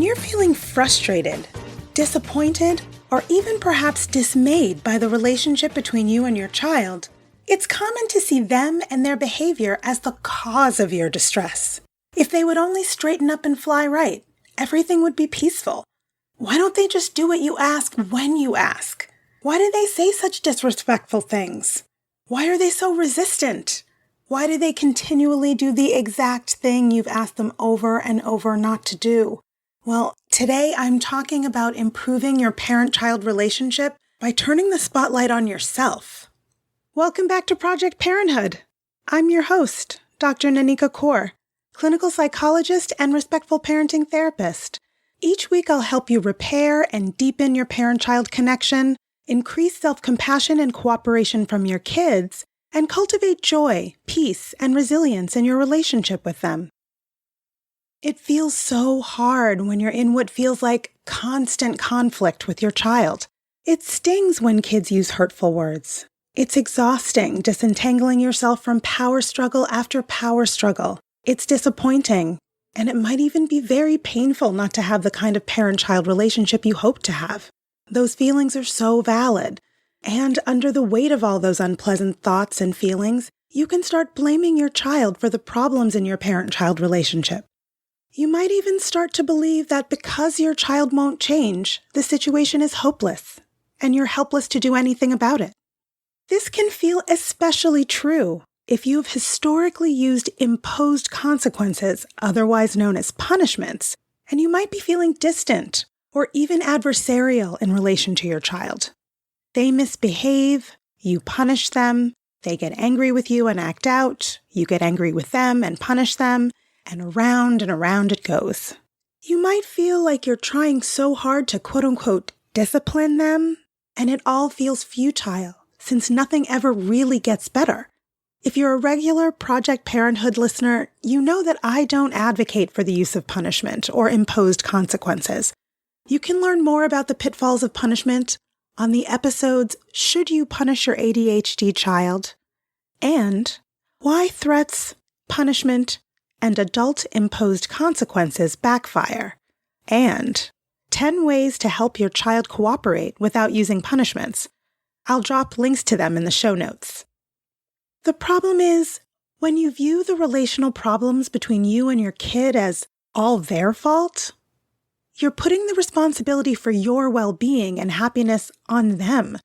you're feeling frustrated, disappointed, or even perhaps dismayed by the relationship between you and your child, it's common to see them and their behavior as the cause of your distress. If they would only straighten up and fly right, everything would be peaceful. Why don't they just do what you ask when you ask? Why do they say such disrespectful things? Why are they so resistant? Why do they continually do the exact thing you've asked them over and over not to do? Well, today I'm talking about improving your parent-child relationship by turning the spotlight on yourself. Welcome back to Project Parenthood. I'm your host, Dr. Nanika Encore, clinical psychologist and respectful parenting therapist. Each week I'll help you repair and deepen your parent-child connection, increase self-compassion and cooperation from your kids, and cultivate joy, peace, and resilience in your relationship with them. It feels so hard when you're in what feels like constant conflict with your child. It stings when kids use hurtful words. It's exhausting disentangling yourself from power struggle after power struggle. It's disappointing, and it might even be very painful not to have the kind of parent-child relationship you hope to have. Those feelings are so valid. And under the weight of all those unpleasant thoughts and feelings, you can start blaming your child for the problems in your parent-child relationship. You might even start to believe that because your child won't change, the situation is hopeless, and you're helpless to do anything about it. This can feel especially true if you have historically used imposed consequences, otherwise known as punishments, and you might be feeling distant or even adversarial in relation to your child. They misbehave, you punish them, they get angry with you and act out, you get angry with them and punish them, and around it goes. You might feel like you're trying so hard to quote-unquote discipline them, and it all feels futile since nothing ever really gets better. If you're a regular Project Parenthood listener, you know that I don't advocate for the use of punishment or imposed consequences. You can learn more about the pitfalls of punishment on the episodes Should You Punish Your ADHD Child? And Why Threats, Punishment, and Adult-Imposed Consequences Backfire, and 10 Ways to Help Your Child Cooperate Without Using Punishments. I'll drop links to them in the show notes. The problem is, when you view the relational problems between you and your kid as all their fault, you're putting the responsibility for your well-being and happiness on them.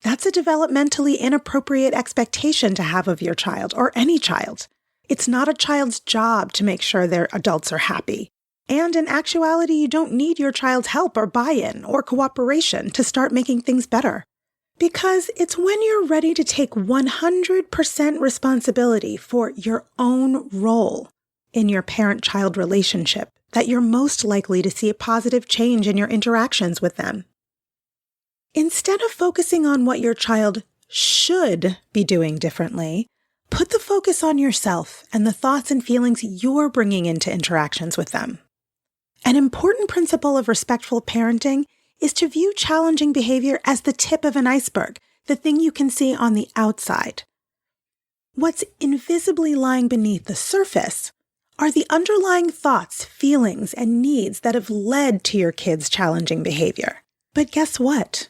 That's a developmentally inappropriate expectation to have of your child or any child. It's not a child's job to make sure their adults are happy. And in actuality, you don't need your child's help or buy-in or cooperation to start making things better. Because it's when you're ready to take 100% responsibility for your own role in your parent-child relationship that you're most likely to see a positive change in your interactions with them. Instead of focusing on what your child should be doing differently, put the focus on yourself and the thoughts and feelings you're bringing into interactions with them. An important principle of respectful parenting is to view challenging behavior as the tip of an iceberg, the thing you can see on the outside. What's invisibly lying beneath the surface are the underlying thoughts, feelings, and needs that have led to your kid's challenging behavior. But guess what?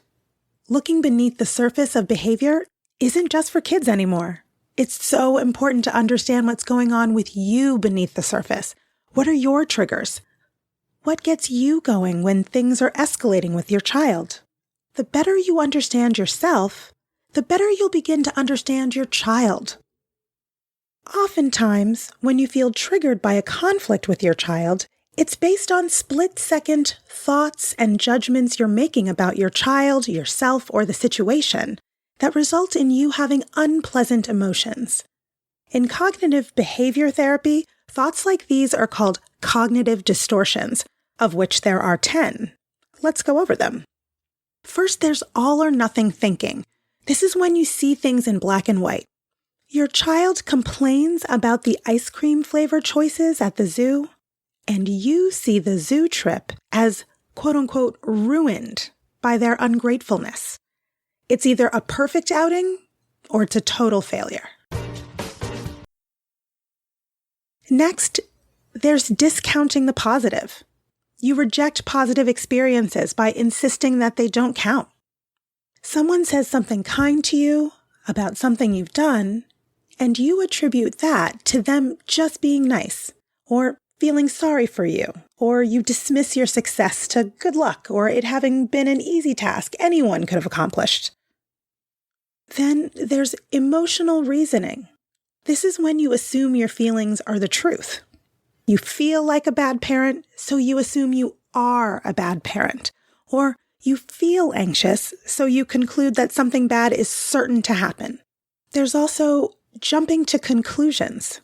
Looking beneath the surface of behavior isn't just for kids anymore. It's so important to understand what's going on with you beneath the surface. What are your triggers? What gets you going when things are escalating with your child? The better you understand yourself, the better you'll begin to understand your child. Oftentimes, when you feel triggered by a conflict with your child, it's based on split-second thoughts and judgments you're making about your child, yourself, or the situation that result in you having unpleasant emotions. In cognitive behavior therapy, thoughts like these are called cognitive distortions, of which there are 10. Let's go over them. First, there's all or nothing thinking. This is when you see things in black and white. Your child complains about the ice cream flavor choices at the zoo, and you see the zoo trip as quote-unquote ruined by their ungratefulness. It's either a perfect outing or it's a total failure. Next, there's discounting the positive. You reject positive experiences by insisting that they don't count. Someone says something kind to you about something you've done, and you attribute that to them just being nice, or feeling sorry for you, or you dismiss your success to good luck, or it having been an easy task anyone could have accomplished. Then there's emotional reasoning. This is when you assume your feelings are the truth. You feel like a bad parent, so you assume you are a bad parent. Or you feel anxious, so you conclude that something bad is certain to happen. There's also jumping to conclusions.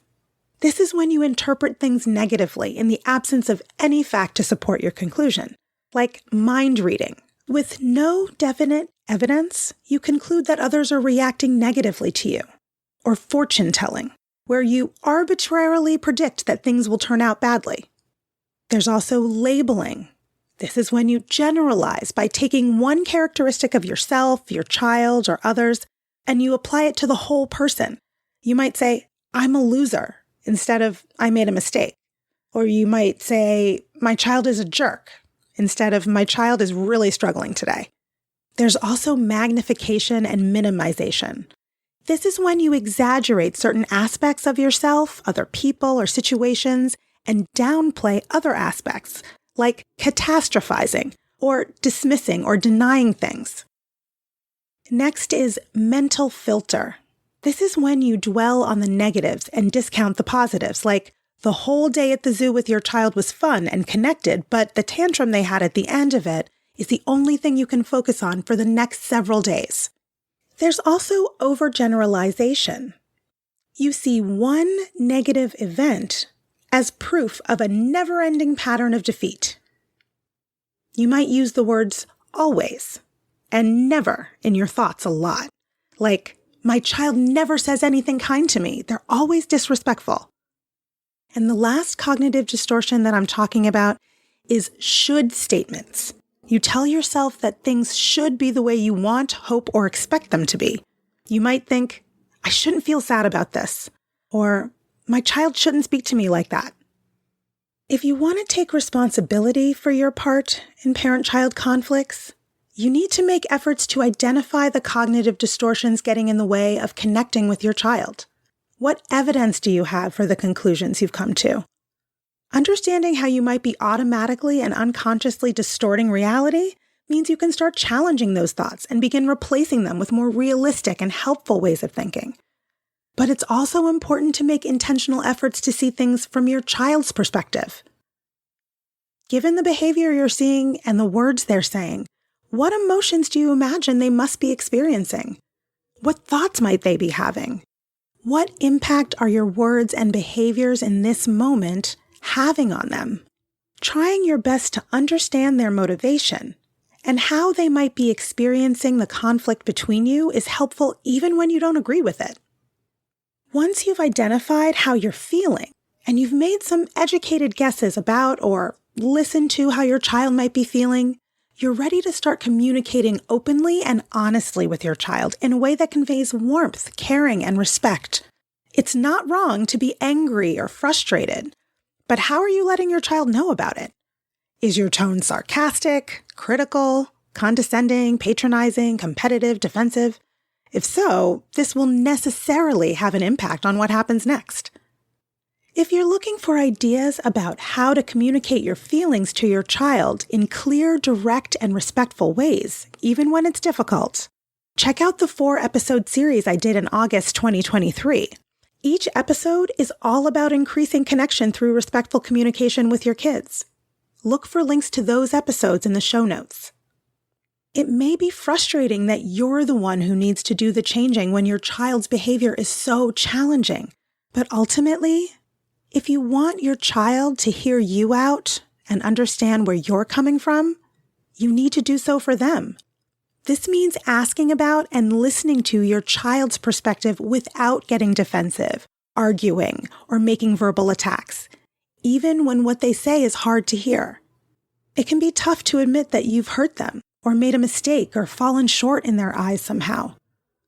This is when you interpret things negatively in the absence of any fact to support your conclusion, like mind reading. With no definite evidence, you conclude that others are reacting negatively to you. Or fortune telling, where you arbitrarily predict that things will turn out badly. There's also labeling. This is when you generalize by taking one characteristic of yourself, your child, or others, and you apply it to the whole person. You might say, I'm a loser, instead of, I made a mistake. Or you might say, my child is a jerk, instead of, my child is really struggling today. There's also magnification and minimization. This is when you exaggerate certain aspects of yourself, other people, or situations, and downplay other aspects, like catastrophizing, or dismissing or denying things. Next is mental filter. This is when you dwell on the negatives and discount the positives, like the whole day at the zoo with your child was fun and connected, but the tantrum they had at the end of it is the only thing you can focus on for the next several days. There's also overgeneralization. You see one negative event as proof of a never-ending pattern of defeat. You might use the words always and never in your thoughts a lot. Like, my child never says anything kind to me. They're always disrespectful. And the last cognitive distortion that I'm talking about is should statements. You tell yourself that things should be the way you want, hope, or expect them to be. You might think, I shouldn't feel sad about this, or my child shouldn't speak to me like that. If you want to take responsibility for your part in parent-child conflicts, you need to make efforts to identify the cognitive distortions getting in the way of connecting with your child. What evidence do you have for the conclusions you've come to? Understanding how you might be automatically and unconsciously distorting reality means you can start challenging those thoughts and begin replacing them with more realistic and helpful ways of thinking. But it's also important to make intentional efforts to see things from your child's perspective. Given the behavior you're seeing and the words they're saying, what emotions do you imagine they must be experiencing? What thoughts might they be having? What impact are your words and behaviors in this moment having on them? Trying your best to understand their motivation and how they might be experiencing the conflict between you is helpful even when you don't agree with it. Once you've identified how you're feeling and you've made some educated guesses about or listened to how your child might be feeling, you're ready to start communicating openly and honestly with your child in a way that conveys warmth, caring, and respect. It's not wrong to be angry or frustrated, but how are you letting your child know about it? Is your tone sarcastic, critical, condescending, patronizing, competitive, defensive? If so, this will necessarily have an impact on what happens next. If you're looking for ideas about how to communicate your feelings to your child in clear, direct, and respectful ways, even when it's difficult, check out the 4-episode series I did in August 2023. Each episode is all about increasing connection through respectful communication with your kids. Look for links to those episodes in the show notes. It may be frustrating that you're the one who needs to do the changing when your child's behavior is so challenging, but ultimately, if you want your child to hear you out and understand where you're coming from, you need to do so for them. This means asking about and listening to your child's perspective without getting defensive, arguing, or making verbal attacks, even when what they say is hard to hear. It can be tough to admit that you've hurt them or made a mistake or fallen short in their eyes somehow.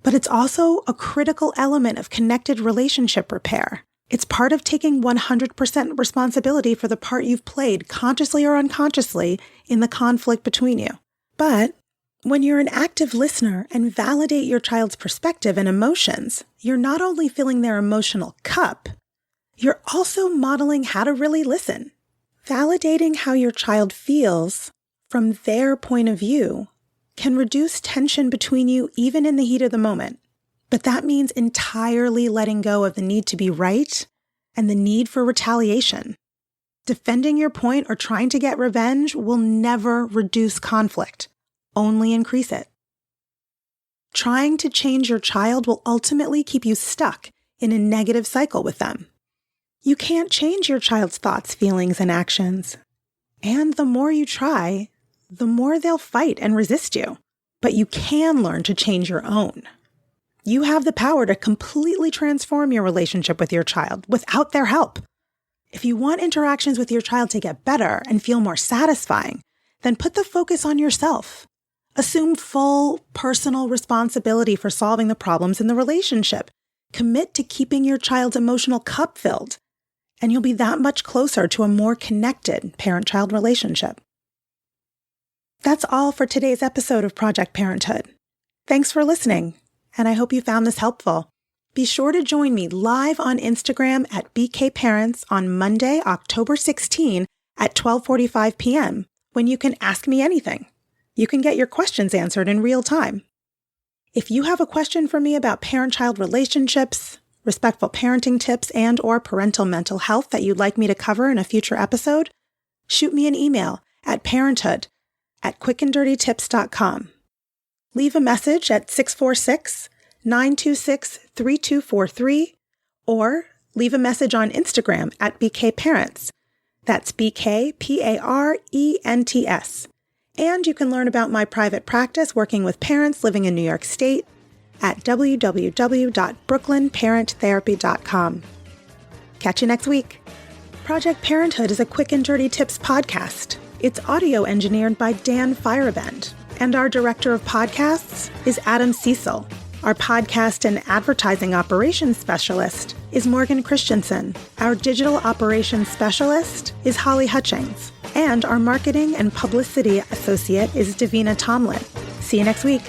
But it's also a critical element of connected relationship repair. It's part of taking 100% responsibility for the part you've played, consciously or unconsciously, in the conflict between you. But when you're an active listener and validate your child's perspective and emotions, you're not only filling their emotional cup, you're also modeling how to really listen. Validating how your child feels from their point of view can reduce tension between you even in the heat of the moment. But that means entirely letting go of the need to be right and the need for retaliation. Defending your point or trying to get revenge will never reduce conflict, only increase it. Trying to change your child will ultimately keep you stuck in a negative cycle with them. You can't change your child's thoughts, feelings, and actions. And the more you try, the more they'll fight and resist you. But you can learn to change your own. You have the power to completely transform your relationship with your child without their help. If you want interactions with your child to get better and feel more satisfying, then put the focus on yourself. Assume full personal responsibility for solving the problems in the relationship. Commit to keeping your child's emotional cup filled, and you'll be that much closer to a more connected parent-child relationship. That's all for today's episode of Project Parenthood. Thanks for listening, and I hope you found this helpful. Be sure to join me live on Instagram at BK Parents on Monday, October 16 at 12:45 p.m., when you can ask me anything. You can get your questions answered in real time. If you have a question for me about parent-child relationships, respectful parenting tips, and/or parental mental health that you'd like me to cover in a future episode, shoot me an email at parenthood@quickanddirtytips.com. Leave a message at 646-926-3243, or leave a message on Instagram at BK Parents. That's BKPARENTS. And you can learn about my private practice working with parents living in New York State at www.brooklynparenttherapy.com. Catch you next week. Project Parenthood is a Quick and Dirty Tips podcast. It's audio engineered by Dan Firebend, and our director of podcasts is Adam Cecil. Our podcast and advertising operations specialist is Morgan Christensen. Our digital operations specialist is Holly Hutchings. And our marketing and publicity associate is Davina Tomlin. See you next week.